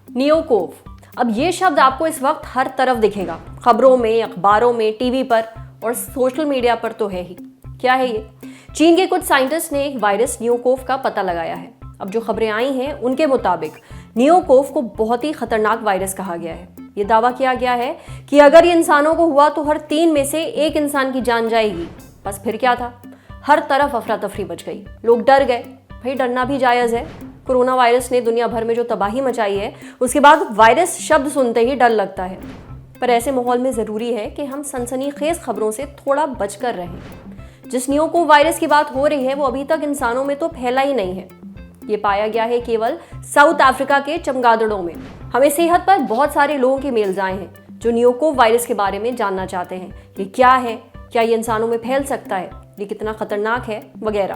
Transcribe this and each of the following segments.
NeoCoV, अब ये शब्द आपको इस वक्त हर तरफ दिखेगा, खबरों में, अखबारों में, टीवी पर और सोशल मीडिया पर तो है ही। क्या है ये? चीन के कुछ साइंटिस्ट ने एक वायरस नियोकोव का पता लगाया है। अब जो खबरें आई हैं उनके मुताबिक नियोकोव को बहुत ही खतरनाक वायरस कहा गया है। ये दावा किया गया है कि अगर ये इंसानों को हुआ तो हर 3 में से 1 इंसान की जान जाएगी। बस फिर क्या था? हर तरफ अफरा तफरी मच गई, लोग डर गए। भाई डरना भी जायज़ है। कोरोना वायरस ने दुनिया भर में जो तबाही मचाई है, उसके बाद वायरस शब्द सुनते ही डर लगता है। पर ऐसे माहौल में ज़रूरी है कि हम सनसनीखेज खबरों से थोड़ा बचकर रहें। जिस नियोकोव वायरस की बात हो रही है वो अभी तक इंसानों में तो फैला ही नहीं है। ये पाया गया है केवल साउथ अफ्रीका के चमगादड़ों में। हमें सेहत पर बहुत सारे लोगों के मेल्स आए हैं जो नियोकोव वायरस के बारे में जानना चाहते हैं। ये क्या है, क्या ये इंसानों में फैल सकता है, ये कितना खतरनाक है, वगैरह।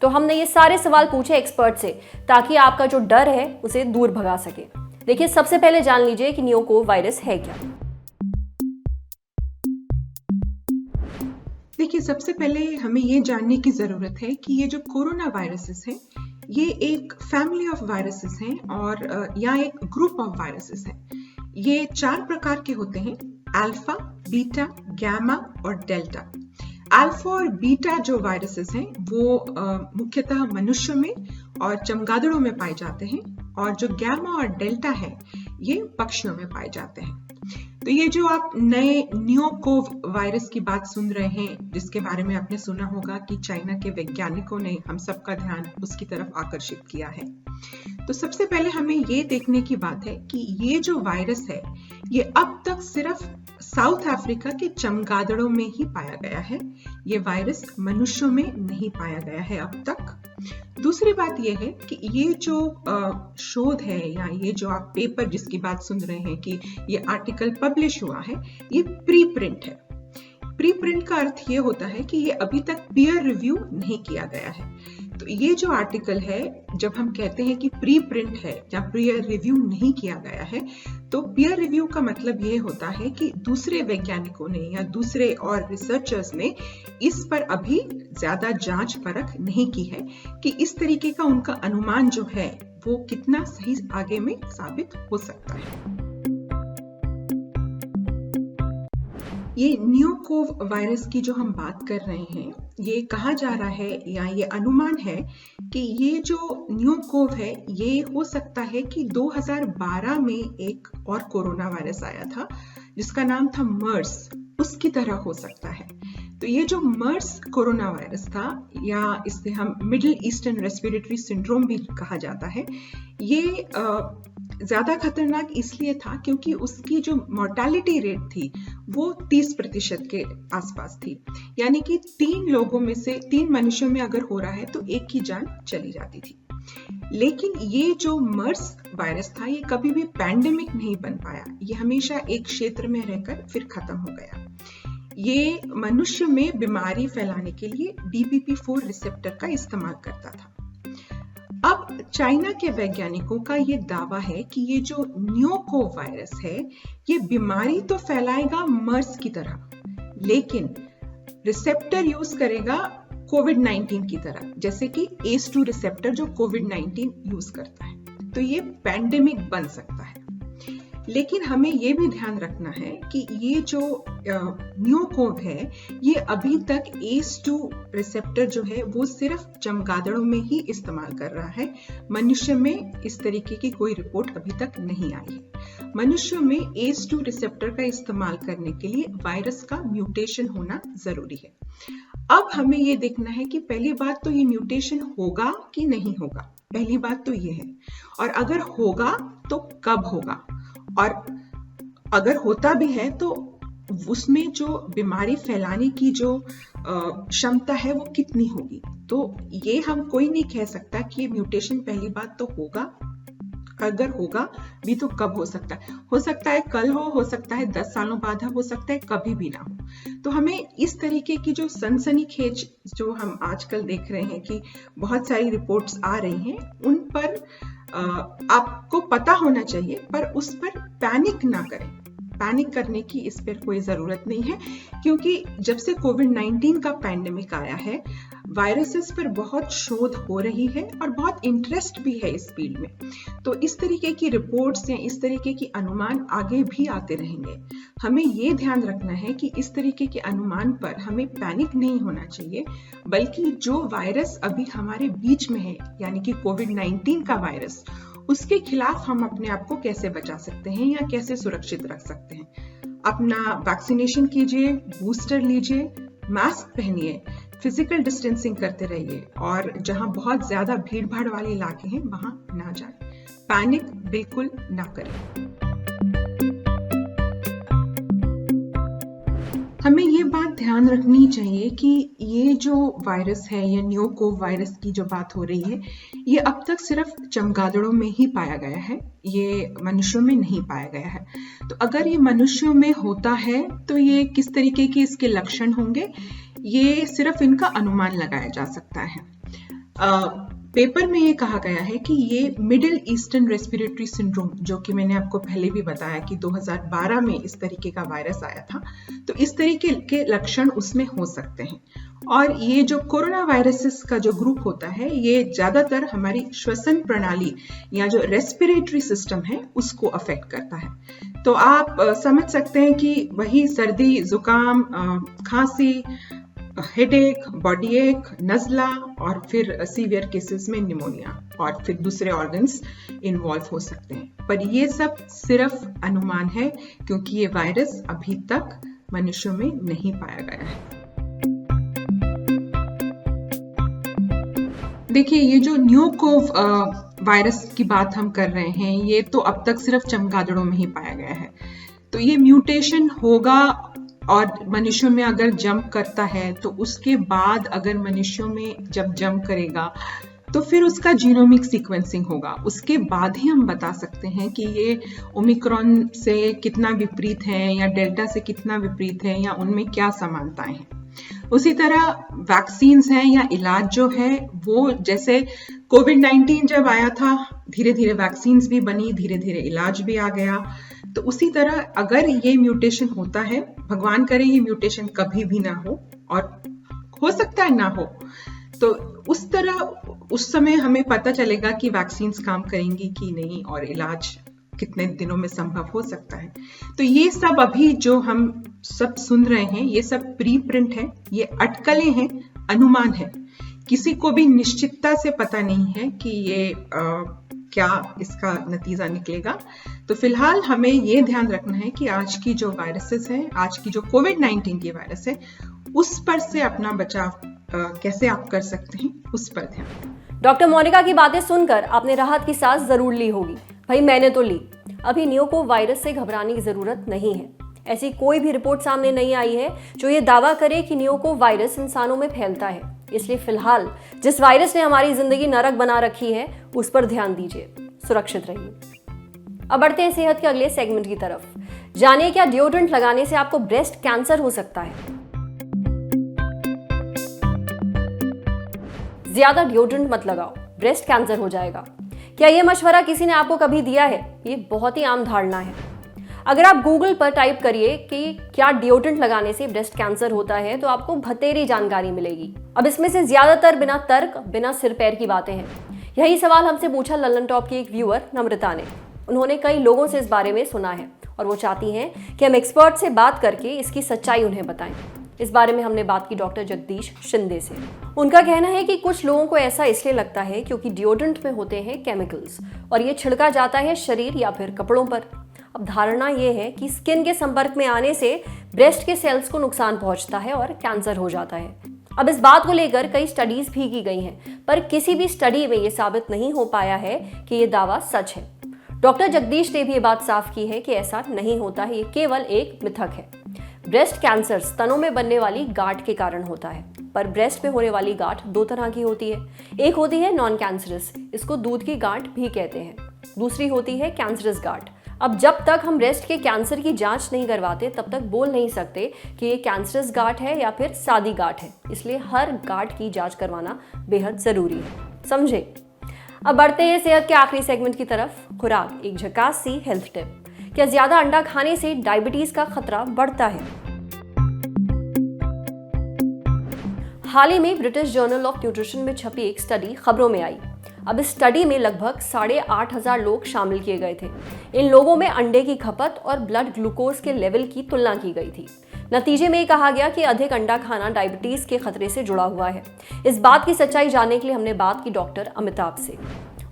तो हमने ये सारे सवाल पूछे एक्सपर्ट से ताकि आपका जो डर है उसे दूर भगा सके। देखिए, सबसे पहले जान लीजिए कि नियोकोव वायरस है क्या। देखिए, सबसे पहले हमें ये जानने की ज़रूरत है कि ये जो कोरोना वायरसेस हैं, ये एक फैमिली ऑफ वायरसेस हैं और या एक ग्रुप ऑफ वायरसेस हैं। ये 4 प्रकार के होते हैं: अल्फा, बीटा, गामा और डेल्टा। अल्फा और बीटा जो वायरसेस हैं वो मुख्यतः मनुष्यों में और चमगादड़ों में पाए जाते हैं, और जो गामा और डेल्टा है ये पक्षियों में पाए जाते हैं। तो ये जो आप नए नियोकोव वायरस की बात सुन रहे हैं, जिसके बारे में आपने सुना होगा कि चाइना के वैज्ञानिकों ने हम सबका ध्यान उसकी तरफ आकर्षित किया है, तो सबसे पहले हमें ये देखने की बात है कि ये जो वायरस है ये अब तक सिर्फ साउथ अफ्रीका के चमगादड़ों में ही पाया गया है। ये वायरस मनुष्यों में नहीं पाया गया है अब तक। दूसरी बात यह है कि ये जो शोध है या ये जो आप पेपर जिसकी बात सुन रहे हैं कि ये आर्टिकल पब्लिश हुआ है, ये प्री प्रिंट है। प्री प्रिंट का अर्थ ये होता है कि ये अभी तक पीयर रिव्यू नहीं किया गया है। तो ये जो आर्टिकल है, जब हम कहते हैं कि प्री प्रिंट है या पीयर रिव्यू नहीं किया गया है, तो पीयर रिव्यू का मतलब ये होता है कि दूसरे वैज्ञानिकों ने या दूसरे और रिसर्चर्स ने इस पर अभी ज्यादा जांच परख नहीं की है कि इस तरीके का उनका अनुमान जो है वो कितना सही आगे में साबित हो सकता है। ये नियोकोव वायरस की जो हम बात कर रहे हैं, ये कहा जा रहा है या ये अनुमान है कि ये जो नियोकोव है ये हो सकता है कि 2012 में एक और कोरोना वायरस आया था जिसका नाम था मर्स, उसकी तरह हो सकता है। तो ये जो मर्स कोरोना वायरस था, या इससे हम मिडिल ईस्टर्न रेस्पिरेटरी सिंड्रोम भी कहा जाता है, ये ज्यादा खतरनाक इसलिए था क्योंकि उसकी जो मोर्टालिटी रेट थी वो 30% के आसपास थी। यानी कि 3 मनुष्यों में अगर हो रहा है तो 1 की जान चली जाती थी। लेकिन ये जो मर्स वायरस था ये कभी भी पैंडेमिक नहीं बन पाया। ये हमेशा एक क्षेत्र में रहकर फिर खत्म हो गया। ये मनुष्य में बीमारी फैलाने के लिए DPP4 रिसेप्टर का इस्तेमाल करता था। अब चाइना के वैज्ञानिकों का ये दावा है कि ये जो नियोकोव वायरस है ये बीमारी तो फैलाएगा मर्स की तरह, लेकिन रिसेप्टर यूज करेगा कोविड-19 की तरह, जैसे कि ACE2 रिसेप्टर जो कोविड-19 यूज करता है। तो ये पैंडेमिक बन सकता है। लेकिन हमें ये भी ध्यान रखना है कि ये जो नियोकोव है ये अभी तक ACE2 रिसेप्टर जो है वो सिर्फ चमगादड़ों में ही इस्तेमाल कर रहा है। मनुष्य में इस तरीके की कोई रिपोर्ट अभी तक नहीं आई है। मनुष्यों में ACE2 रिसेप्टर का इस्तेमाल करने के लिए वायरस का म्यूटेशन होना जरूरी है। अब हमें ये देखना है कि पहली बात तो ये म्यूटेशन होगा कि नहीं होगा, पहली बात तो ये है। और अगर होगा तो कब होगा, और अगर होता भी है तो उसमें जो बीमारी फैलाने की जो क्षमता है वो कितनी होगी। तो ये हम कोई नहीं कह सकता कि ये म्यूटेशन पहली बात तो होगा, अगर होगा भी तो कब हो सकता है। हो सकता है कल हो सकता है 10 सालों बाद हो सकता है कभी भी ना हो। तो हमें इस तरीके की जो सनसनीखेज जो हम आजकल देख रहे हैं कि बहुत सारी रिपोर्ट्स आ रही हैं, उन पर आपको पता होना चाहिए, पर उस पर पैनिक ना करें। पैनिक करने की इस पर कोई ज़रूरत नहीं है, क्योंकि जब से कोविड-19 का पैंडेमिक आया है, वायरसेस पर बहुत शोध हो रही है और बहुत इंटरेस्ट भी है इस फील्ड में। तो इस तरीके की रिपोर्ट्स या इस तरीके की अनुमान आगे भी आते रहेंगे। हमें ये ध्यान रखना है कि इस तरीके के अनुमान पर हमें पैनिक नहीं होना चाहिए, बल्कि जो वायरस अभी हमारे बीच में है, यानी कि कोविड-19 का वायरस, उसके खिलाफ हम अपने आप को कैसे बचा सकते हैं या कैसे सुरक्षित रख सकते हैं। अपना वैक्सीनेशन कीजिए, बूस्टर लीजिए, मास्क पहनिए, फिजिकल डिस्टेंसिंग करते रहिए और जहां बहुत ज्यादा भीड़ भाड़ वाले इलाके हैं वहां ना जाएं। पैनिक बिल्कुल ना करें। हमें ये बात ध्यान रखनी चाहिए कि ये जो वायरस है या न्यूकोव वायरस की जो बात हो रही है, ये अब तक सिर्फ चमगादड़ों में ही पाया गया है, ये मनुष्यों में नहीं पाया गया है। तो अगर ये मनुष्यों में होता है तो ये किस तरीके के इसके लक्षण होंगे, ये सिर्फ इनका अनुमान लगाया जा सकता है। पेपर में ये कहा गया है कि ये मिडिल ईस्टर्न रेस्पिरेटरी सिंड्रोम, जो कि मैंने आपको पहले भी बताया कि 2012 में इस तरीके का वायरस आया था, तो इस तरीके के लक्षण उसमें हो सकते हैं। और ये जो कोरोना वायरसेस का जो ग्रुप होता है, ये ज्यादातर हमारी श्वसन प्रणाली या जो रेस्पिरेटरी सिस्टम है उसको अफेक्ट करता है। तो आप समझ सकते हैं कि वही सर्दी, जुकाम, खांसी, हेडेक, बॉडी एक, नज़ला और फिर सीवियर केसेस में निमोनिया और फिर दूसरे ऑर्गन्स इन्वॉल्व हो सकते हैं। पर ये सब सिर्फ अनुमान है, क्योंकि ये वायरस अभी तक मनुष्यों में नहीं पाया गया है। देखिए, ये जो न्यूकोव वायरस की बात हम कर रहे हैं, ये तो अब तक सिर्फ चमगादड़ों में ही पाया गया है। तो ये म्यूटेशन होगा और मनुष्यों में अगर जंप करता है, तो उसके बाद अगर मनुष्यों में जब जंप करेगा तो फिर उसका जीनोमिक सीक्वेंसिंग होगा। उसके बाद ही हम बता सकते हैं कि ये ओमिक्रॉन से कितना विपरीत है या डेल्टा से कितना विपरीत है या उनमें क्या समानताएं हैं। उसी तरह वैक्सीन्स हैं या इलाज जो है वो, जैसे कोविड-19 जब आया था, धीरे धीरे वैक्सीन्स भी बनी, धीरे धीरे इलाज भी आ गया। तो उसी तरह अगर ये म्यूटेशन होता है, भगवान करे ये म्यूटेशन कभी भी ना हो और हो सकता है ना हो, तो उस तरह उस समय हमें पता चलेगा कि वैक्सीन्स काम करेंगी कि नहीं और इलाज कितने दिनों में संभव हो सकता है। तो ये सब अभी जो हम सब सुन रहे हैं, ये सब प्री प्रिंट है, ये अटकलें हैं, अनुमान है। किसी को भी निश्चितता से पता नहीं है कि ये क्या इसका नतीजा निकलेगा। तो फिलहाल हमें ये ध्यान रखना है कि आज की जो वायरसेस है, आज की जो कोविड-19 की वायरस है, उस पर से अपना बचाव कैसे आप कर सकते हैं, उस पर ध्यान। डॉक्टर मोनिका की बातें सुनकर आपने राहत की सांस जरूर ली होगी। भाई मैंने तो ली। अभी न्यूकोव वायरस से घबराने की जरूरत नहीं है। ऐसी कोई भी रिपोर्ट सामने नहीं आई है जो ये दावा करे कि न्यूकोव वायरस इंसानों में फैलता है। इसलिए फिलहाल जिस वायरस ने हमारी जिंदगी नरक बना रखी है, उस पर ध्यान दीजिए, सुरक्षित रहिए। अब बढ़ते हैं सेहत के अगले सेगमेंट की तरफ। जानिए क्या डिओड्रेंट लगाने से आपको ब्रेस्ट कैंसर हो सकता है। ज्यादा डिओड्रेंट मत लगाओ, ब्रेस्ट कैंसर हो जाएगा। क्या यह मशवरा किसी ने आपको कभी दिया है? ये बहुत ही आम धारणा है। अगर आप गूगल पर टाइप करिए कि क्या डिओड्रेंट लगाने से ब्रेस्ट कैंसर होता है, तो आपको भतेरी जानकारी मिलेगी। अब इसमें से ज्यादातर बिना तर्क, बिना सिर पैर की बातें हैं। यही सवाल हमसे पूछा लल्लन टॉप की एक व्यूअर नम्रता ने। उन्होंने कई लोगों से इस बारे में सुना है और वो चाहती हैं कि हम एक्सपर्ट से बात करके इसकी सच्चाई उन्हें बताएं। इस बारे में हमने बात की डॉक्टर जगदीश शिंदे से। उनका कहना है कि कुछ लोगों को ऐसा इसलिए लगता है क्योंकि डिओड्रेंट में होते हैं केमिकल्स और ये छिड़का जाता है शरीर या फिर कपड़ों पर। अब धारणा ये है कि स्किन के संपर्क में आने से ब्रेस्ट के सेल्स को नुकसान पहुंचता है और कैंसर हो जाता है। अब इस बात को लेकर कई स्टडीज भी की गई हैं, पर किसी भी स्टडी में ये साबित नहीं हो पाया है कि ये दावा सच है। डॉक्टर जगदीश ने भी ये बात साफ की है कि ऐसा नहीं होता है, ये केवल एक मिथक है। ब्रेस्ट कैंसर स्तनों में बनने वाली गांठ के कारण होता है, पर ब्रेस्ट में होने वाली गांठ दो तरह की होती है। एक होती है नॉन कैंसरस, इसको दूध की गांठ भी कहते हैं। दूसरी होती है कैंसरस गांठ। अब जब तक हम ब्रेस्ट के कैंसर की जांच नहीं करवाते, तब तक बोल नहीं सकते कि ये कैंसरस गांठ है या फिर सादी गांठ है। इसलिए हर गांठ की जांच करवाना बेहद जरूरी है, समझे। अब बढ़ते हैं सेहत के आखिरी सेगमेंट की तरफ, खुराक, एक झकास सी हेल्थ टिप। क्या ज्यादा अंडा खाने से डायबिटीज का खतरा बढ़ता है? हाल ही में ब्रिटिश जर्नल ऑफ न्यूट्रिशन में छपी एक स्टडी खबरों में आई। अब इस स्टडी में लगभग 8,500 लोग शामिल किए गए थे। इन लोगों में अंडे की खपत और ब्लड ग्लूकोज के लेवल की तुलना की गई थी। नतीजे में कहा गया कि अधिक अंडा खाना डायबिटीज के खतरे से जुड़ा हुआ है। इस बात की सच्चाई जानने के लिए हमने बात की डॉक्टर अमिताभ से।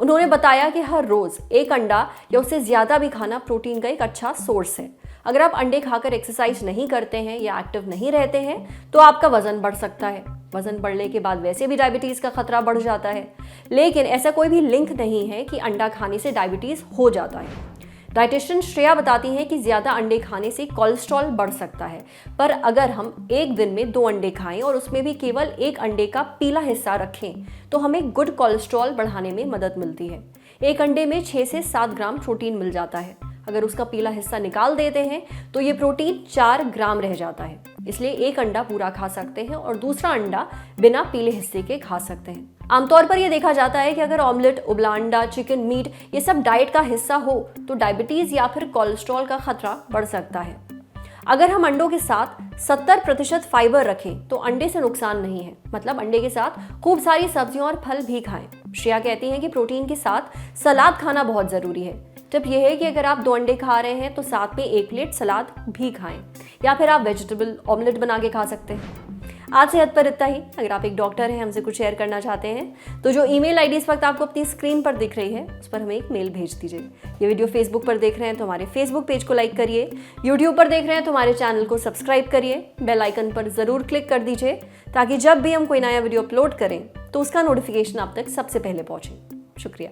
उन्होंने बताया कि हर रोज एक अंडा या उससे ज्यादा भी खाना प्रोटीन का एक अच्छा सोर्स है। अगर आप अंडे खाकर एक्सरसाइज नहीं करते हैं या एक्टिव नहीं रहते हैं तो आपका वजन बढ़ सकता है। वजन बढ़ने के बाद वैसे भी डायबिटीज का खतरा बढ़ जाता है, लेकिन ऐसा कोई भी लिंक नहीं है कि अंडा खाने से डायबिटीज हो जाता है। डाइटिशियन श्रेया बताती हैं कि ज्यादा अंडे खाने से कोलेस्ट्रॉल बढ़ सकता है, पर अगर हम एक दिन में 2 अंडे खाएं और उसमें भी केवल एक अंडे का पीला हिस्सा रखें तो हमें गुड कोलेस्ट्रॉल बढ़ाने में मदद मिलती है। एक अंडे में 6 से 7 ग्राम प्रोटीन मिल जाता है। अगर उसका पीला हिस्सा निकाल देते हैं तो ये प्रोटीन 4 ग्राम रह जाता है। इसलिए एक अंडा पूरा खा सकते हैं और दूसरा अंडा बिना पीले हिस्से के खा सकते हैं। आमतौर पर यह देखा जाता है कि अगर ऑमलेट, उबला अंडा, चिकन, मीट ये सब डाइट का हिस्सा हो तो डायबिटीज या फिर कोलेस्ट्रॉल का खतरा बढ़ सकता है। अगर हम अंडों के साथ 70% फाइबर रखें तो अंडे से नुकसान नहीं है, मतलब अंडे के साथ खूब सारी सब्जियां और फल भी खाएं। श्रेया कहती हैं कि प्रोटीन के साथ सलाद खाना बहुत जरूरी है। टिप यह है कि अगर आप 2 अंडे खा रहे हैं तो साथ में 1 प्लेट सलाद भी खाएं, या फिर आप वेजिटेबल ऑमलेट बना के खा सकते हैं। आज सेहत पर इतना ही। अगर आप एक डॉक्टर हैं, हमसे कुछ शेयर करना चाहते हैं तो जो ईमेल आईडी इस वक्त आपको अपनी स्क्रीन पर दिख रही है उस पर हमें एक मेल भेज दीजिए। ये वीडियो फेसबुक पर देख रहे हैं तो हमारे फेसबुक पेज को लाइक करिए, यूट्यूब पर देख रहे हैं तो हमारे चैनल को सब्सक्राइब करिए, बेल आइकन पर जरूर क्लिक कर दीजिए ताकि जब भी हम कोई नया वीडियो अपलोड करें तो उसका नोटिफिकेशन आप तक सबसे पहले पहुंचे। शुक्रिया।